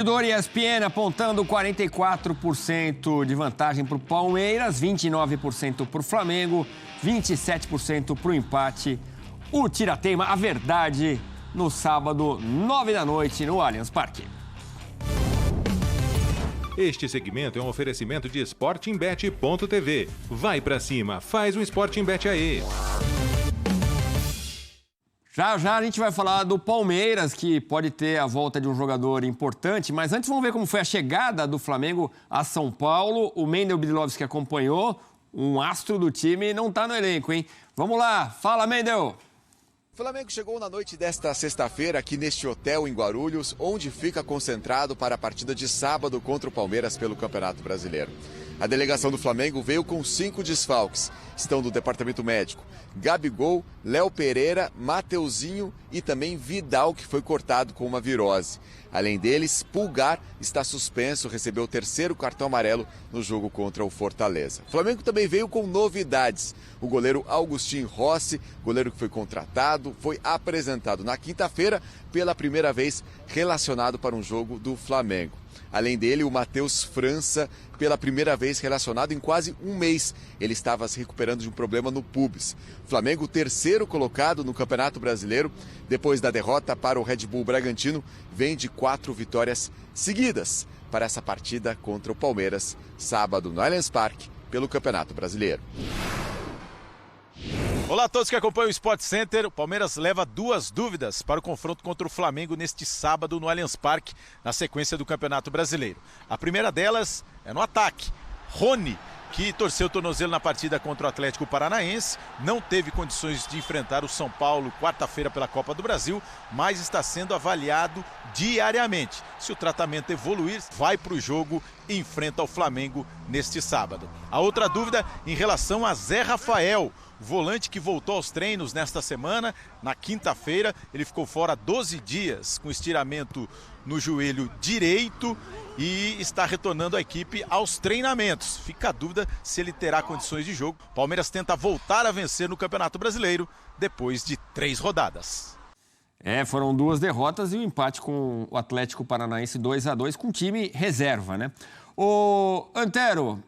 O ESPN apontando 44% de vantagem para o Palmeiras, 29% para o Flamengo, 27% para o empate. O Tirateima, a verdade, no sábado, 9 da noite, no Allianz Parque. Este segmento é um oferecimento de sportingbet.tv. Vai pra cima, faz um Sporting Bet aí. Já já a gente vai falar do Palmeiras, que pode ter a volta de um jogador importante, mas antes vamos ver como foi a chegada do Flamengo a São Paulo. O Mendel Bidlovski acompanhou, um astro do time não está no elenco, hein? Vamos lá, fala Mendel! O Flamengo chegou na noite desta sexta-feira aqui neste hotel em Guarulhos, onde fica concentrado para a partida de sábado contra o Palmeiras pelo Campeonato Brasileiro. A delegação do Flamengo veio com 5 desfalques. Estão do departamento médico Gabigol, Léo Pereira, Mateuzinho e também Vidal, que foi cortado com uma virose. Além deles, Pulgar está suspenso, recebeu o 3º cartão amarelo no jogo contra o Fortaleza. O Flamengo também veio com novidades. O goleiro Augustin Rossi, goleiro que foi contratado, foi apresentado na quinta-feira pela primeira vez relacionado para um jogo do Flamengo. Além dele, o Matheus França, pela primeira vez relacionado em quase um mês. Ele estava se recuperando de um problema no pubis. Flamengo, 3º colocado no Campeonato Brasileiro, depois da derrota para o Red Bull Bragantino, vem de 4 vitórias seguidas para essa partida contra o Palmeiras, sábado no Allianz Parque, pelo Campeonato Brasileiro. Olá a todos que acompanham o Sport Center. O Palmeiras leva 2 dúvidas para o confronto contra o Flamengo neste sábado no Allianz Parque, na sequência do Campeonato Brasileiro. A primeira delas é no ataque. Rony, que torceu o tornozelo na partida contra o Atlético Paranaense, não teve condições de enfrentar o São Paulo quarta-feira pela Copa do Brasil, mas está sendo avaliado diariamente. Se o tratamento evoluir, vai para o jogo e enfrenta o Flamengo neste sábado. A outra dúvida em relação a Zé Rafael, volante que voltou aos treinos nesta semana. Na quinta-feira ele ficou fora 12 dias com estiramento no joelho direito e está retornando a equipe aos treinamentos. Fica a dúvida se ele terá condições de jogo. Palmeiras tenta voltar a vencer no Campeonato Brasileiro depois de 3 rodadas. Foram 2 derrotas e um empate com o Atlético Paranaense 2-2 com time reserva, né? Ô, Antero,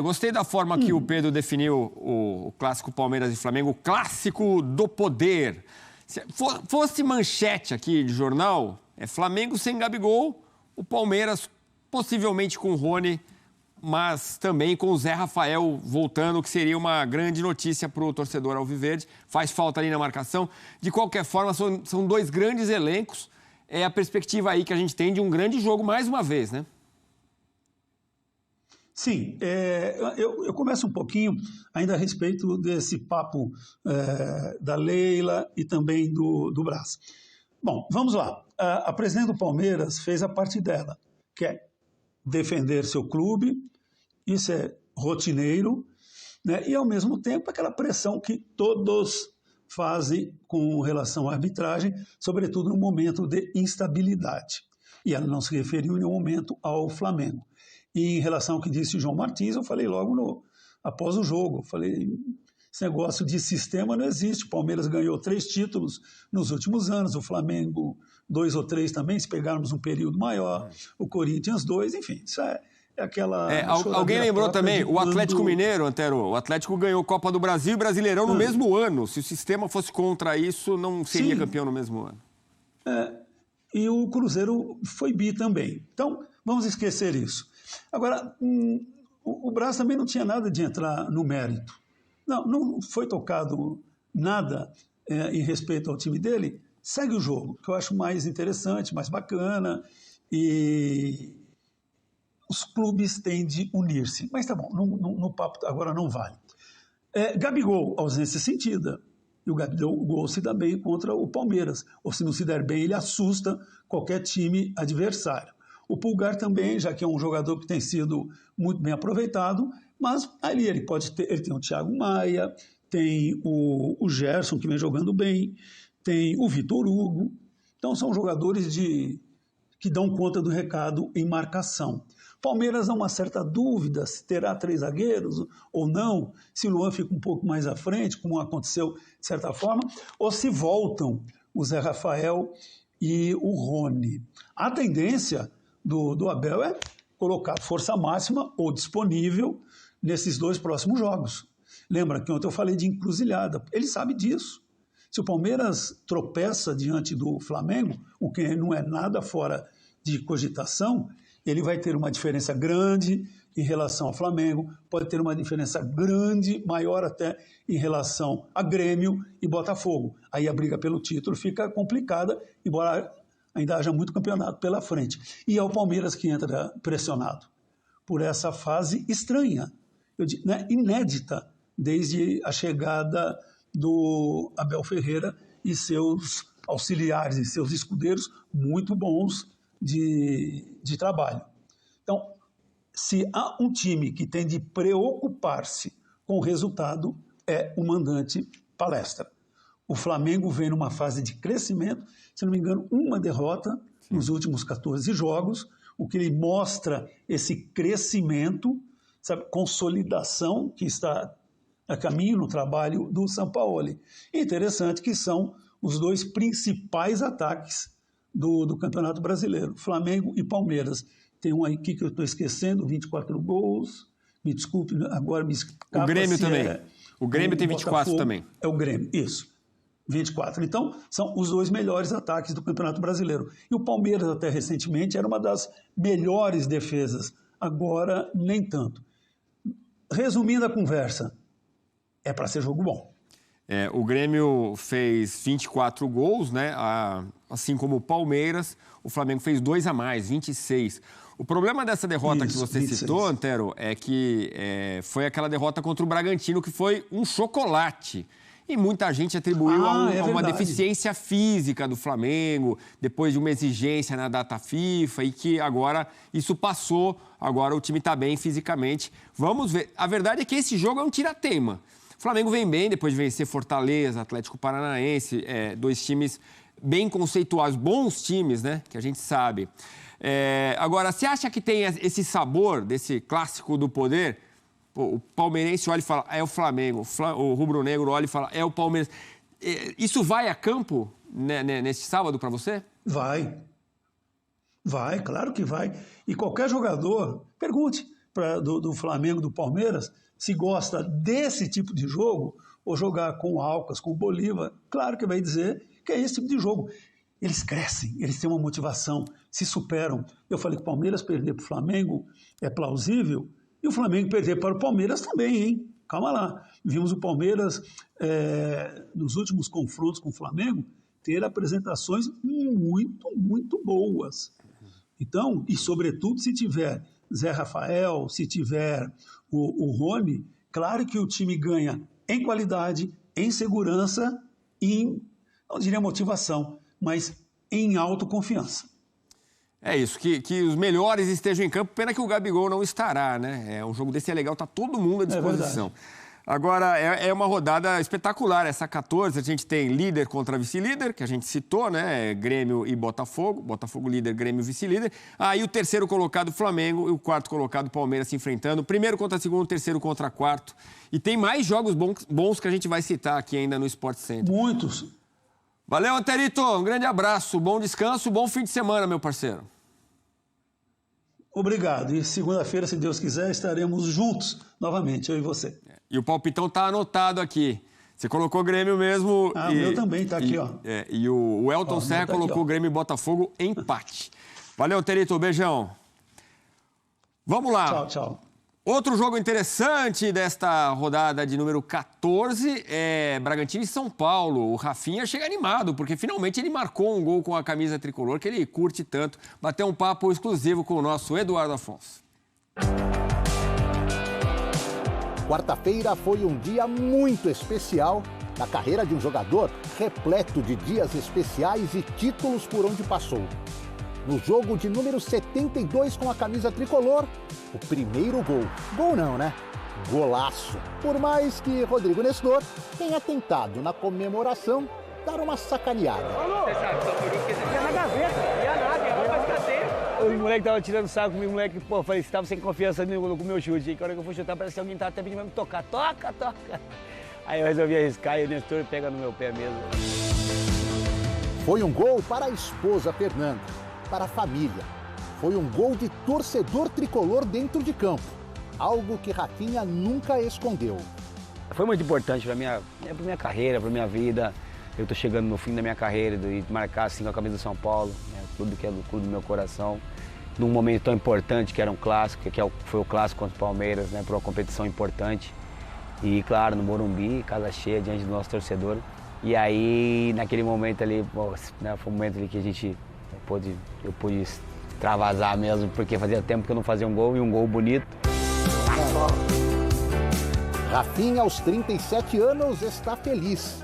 gostei da forma que o Pedro definiu o clássico Palmeiras e Flamengo, o clássico do poder. Se fosse manchete aqui de jornal, Flamengo sem Gabigol, o Palmeiras possivelmente com o Rony, mas também com o Zé Rafael voltando, que seria uma grande notícia para o torcedor alviverde. Faz falta ali na marcação. De qualquer forma, são 2 grandes elencos. É a perspectiva aí que a gente tem de um grande jogo mais uma vez, né? Sim, eu começo um pouquinho ainda a respeito desse papo da Leila e também do Brás. Bom, vamos lá. A presidente do Palmeiras fez a parte dela, que é defender seu clube, isso é rotineiro, né? E ao mesmo tempo aquela pressão que todos fazem com relação à arbitragem, sobretudo no momento de instabilidade. E ela não se referiu em nenhum momento ao Flamengo. E em relação ao que disse o João Martins, eu falei logo após o jogo, eu falei, esse negócio de sistema não existe, o Palmeiras ganhou 3 títulos nos últimos anos, o Flamengo 2 ou 3 também, se pegarmos um período maior, o Corinthians 2, enfim, isso é aquela... Alguém lembrou também, o Atlético Mineiro, Antero, o Atlético ganhou Copa do Brasil e Brasileirão no mesmo ano, se o sistema fosse contra isso, não seria campeão no mesmo ano. E o Cruzeiro foi bi também, então vamos esquecer isso. Agora, o Brás também não tinha nada de entrar no mérito. Não foi tocado nada em respeito ao time dele. Segue o jogo, que eu acho mais interessante, mais bacana. E os clubes têm de unir-se. Mas tá bom, no papo agora não vale. Gabigol, ausência sentida. E o Gabigol se dá bem contra o Palmeiras. Ou se não se der bem, ele assusta qualquer time adversário. O Pulgar também, já que é um jogador que tem sido muito bem aproveitado, mas ali ele tem o Thiago Maia, tem o Gerson, que vem jogando bem, tem o Vitor Hugo. Então são jogadores que dão conta do recado em marcação. Palmeiras há uma certa dúvida se terá 3 zagueiros ou não, se o Luan fica um pouco mais à frente, como aconteceu de certa forma, ou se voltam o Zé Rafael e o Rony. A tendência do Abel é colocar força máxima ou disponível nesses 2 próximos jogos. Lembra que ontem eu falei de encruzilhada. Ele sabe disso. Se o Palmeiras tropeça diante do Flamengo, o que não é nada fora de cogitação, ele vai ter uma diferença grande em relação ao Flamengo, pode ter uma diferença grande, maior até, em relação a Grêmio e Botafogo. Aí a briga pelo título fica complicada, embora ainda haja muito campeonato pela frente. E é o Palmeiras que entra pressionado por essa fase estranha, inédita, desde a chegada do Abel Ferreira e seus auxiliares e seus escudeiros muito bons de trabalho. Então, se há um time que tem de preocupar-se com o resultado, é o mandante Palestra. O Flamengo vem numa fase de crescimento, se não me engano, uma derrota nos últimos 14 jogos, o que ele mostra esse crescimento, sabe, consolidação que está a caminho no trabalho do Sampaoli. Interessante que são os 2 principais ataques do Campeonato Brasileiro, Flamengo e Palmeiras. Tem um aí que eu estou esquecendo, 24 gols, me desculpe, agora me escapa. O Grêmio também. O Grêmio tem 24 Botafogo, também. É o Grêmio, isso. 24. Então, são os 2 melhores ataques do Campeonato Brasileiro. E o Palmeiras, até recentemente, era uma das melhores defesas. Agora, nem tanto. Resumindo a conversa, é para ser jogo bom. O Grêmio fez 24 gols, né? Assim como o Palmeiras. O Flamengo fez 2 a mais, 26. O problema dessa derrota que você 26. citou, Antero, é que foi aquela derrota contra o Bragantino, que foi um chocolate. E muita gente atribuiu a uma deficiência física do Flamengo, depois de uma exigência na data FIFA, e que agora isso passou, agora o time está bem fisicamente. Vamos ver. A verdade é que esse jogo é um tira-teima. O Flamengo vem bem, depois de vencer Fortaleza, Atlético Paranaense, 2 times bem conceituados, bons times, né? Que a gente sabe. Agora, você acha que tem esse sabor desse clássico do poder? O palmeirense olha e fala, é o Flamengo. O rubro-negro olha e fala, é o Palmeiras. Isso vai a campo nesse sábado para você? Vai, claro que vai. E qualquer jogador, pergunte do Flamengo, do Palmeiras, se gosta desse tipo de jogo, ou jogar com o Alcas, com o Bolívar, claro que vai dizer que é esse tipo de jogo. Eles crescem, eles têm uma motivação, se superam. Eu falei que o Palmeiras perder para o Flamengo é plausível, e o Flamengo perder para o Palmeiras também, hein? Calma lá. Vimos o Palmeiras, nos últimos confrontos com o Flamengo, ter apresentações muito, muito boas. Então, e sobretudo se tiver Zé Rafael, se tiver o Rony, claro que o time ganha em qualidade, em segurança e em, não diria motivação, mas em autoconfiança. É isso, que os melhores estejam em campo. Pena que o Gabigol não estará, né? Um jogo desse é legal, tá todo mundo à disposição. Agora, é uma rodada espetacular, essa 14. A gente tem líder contra vice-líder, que a gente citou, né? Grêmio e Botafogo. Botafogo líder, Grêmio vice-líder. Aí o terceiro colocado, Flamengo, e o quarto colocado, Palmeiras, se enfrentando. Primeiro contra segundo, terceiro contra quarto. E tem mais jogos bons que a gente vai citar aqui ainda no Sport Center. Muitos. Valeu, Anterito. Um grande abraço, bom descanso, bom fim de semana, meu parceiro. Obrigado. E segunda-feira, se Deus quiser, estaremos juntos novamente, eu e você. E o palpitão tá anotado aqui. Você colocou Grêmio mesmo. O meu também tá aqui, ó. E o Elton Serra colocou aqui, Grêmio e Botafogo empate. Valeu, Terito. Beijão. Vamos lá. Tchau, tchau. Outro jogo interessante desta rodada de número 14 é Bragantino e São Paulo. O Rafinha chega animado, porque finalmente ele marcou um gol com a camisa tricolor que ele curte tanto. Bateu um papo exclusivo com o nosso Eduardo Afonso. Quarta-feira foi um dia muito especial na carreira de um jogador repleto de dias especiais e títulos por onde passou. No jogo de número 72 com a camisa tricolor, o primeiro gol. Gol não, né? Golaço. Por mais que Rodrigo Nestor tenha tentado, na comemoração, dar uma sacaneada. Você sabe, só por isso que você na gaveta, não ia nada, ia pra escanteio. Os moleques estavam tirando sarro comigo, moleque, pô, falei, você tava sem confiança com o meu chute. E que hora que eu fui chutar, parece que alguém tava até pedindo pra me tocar. Toca, toca. Aí eu resolvi arriscar e o Nestor pega no meu pé mesmo. Foi um gol para a esposa Fernanda, para a família. Foi um gol de torcedor tricolor dentro de campo, algo que Rafinha nunca escondeu. Foi muito importante para minha carreira, para minha vida. Eu estou chegando no fim da minha carreira e marcar assim com a camisa do São Paulo, né? Tudo que é do clube do meu coração. Num momento tão importante que era um clássico, foi o clássico contra o Palmeiras, né? Para uma competição importante. E claro, no Morumbi, casa cheia diante do nosso torcedor. E aí, naquele momento ali, né, foi um momento ali que eu pude extravasar mesmo, porque fazia tempo que eu não fazia um gol, e um gol bonito. Rafinha, aos 37 anos, está feliz.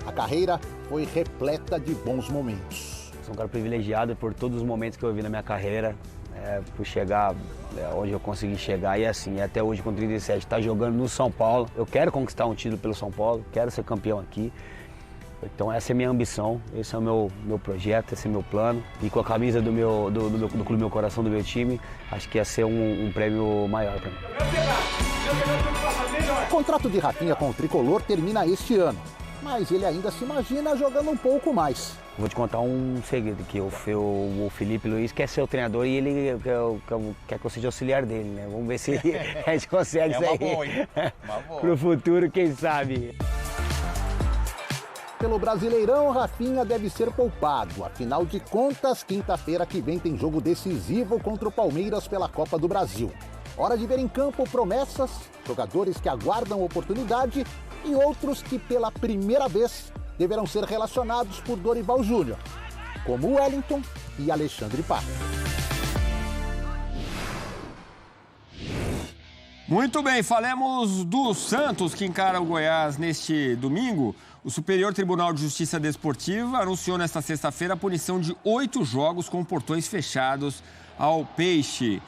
A carreira foi repleta de bons momentos. Sou um cara privilegiado por todos os momentos que eu vi na minha carreira, por chegar onde eu consegui chegar. E assim, até hoje com 37, estar jogando no São Paulo. Eu quero conquistar um título pelo São Paulo, quero ser campeão aqui. Então essa é a minha ambição, esse é o meu projeto, esse é o meu plano. E com a camisa do clube do meu coração, do meu time, acho que ia ser um prêmio maior para mim. O contrato de Rafinha com o Tricolor termina este ano, mas ele ainda se imagina jogando um pouco mais. Vou te contar um segredo, que o Felipe Luiz quer ser o treinador e ele quer que eu seja auxiliar dele, né? Vamos ver se a gente consegue isso aí. Boa, hein? Uma boa. Pro futuro, quem sabe. Pelo Brasileirão, Rafinha deve ser poupado. Afinal de contas, quinta-feira que vem tem jogo decisivo contra o Palmeiras pela Copa do Brasil. Hora de ver em campo promessas, jogadores que aguardam oportunidade e outros que pela primeira vez deverão ser relacionados por Dorival Júnior, como Wellington e Alexandre Pato. Muito bem, falemos do Santos, que encara o Goiás neste domingo. O Superior Tribunal de Justiça Desportiva anunciou nesta sexta-feira a punição de 8 jogos com portões fechados ao Peixe.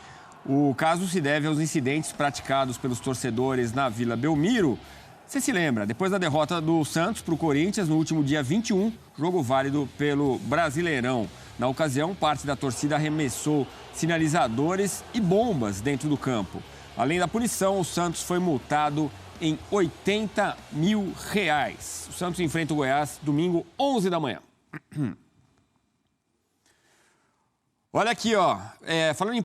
O caso se deve aos incidentes praticados pelos torcedores na Vila Belmiro. Você se lembra, depois da derrota do Santos para o Corinthians no último dia 21, jogo válido pelo Brasileirão. Na ocasião, parte da torcida arremessou sinalizadores e bombas dentro do campo. Além da punição, o Santos foi multado em R$80 mil. O Santos enfrenta o Goiás domingo, 11 da manhã. Olha aqui, ó, falando em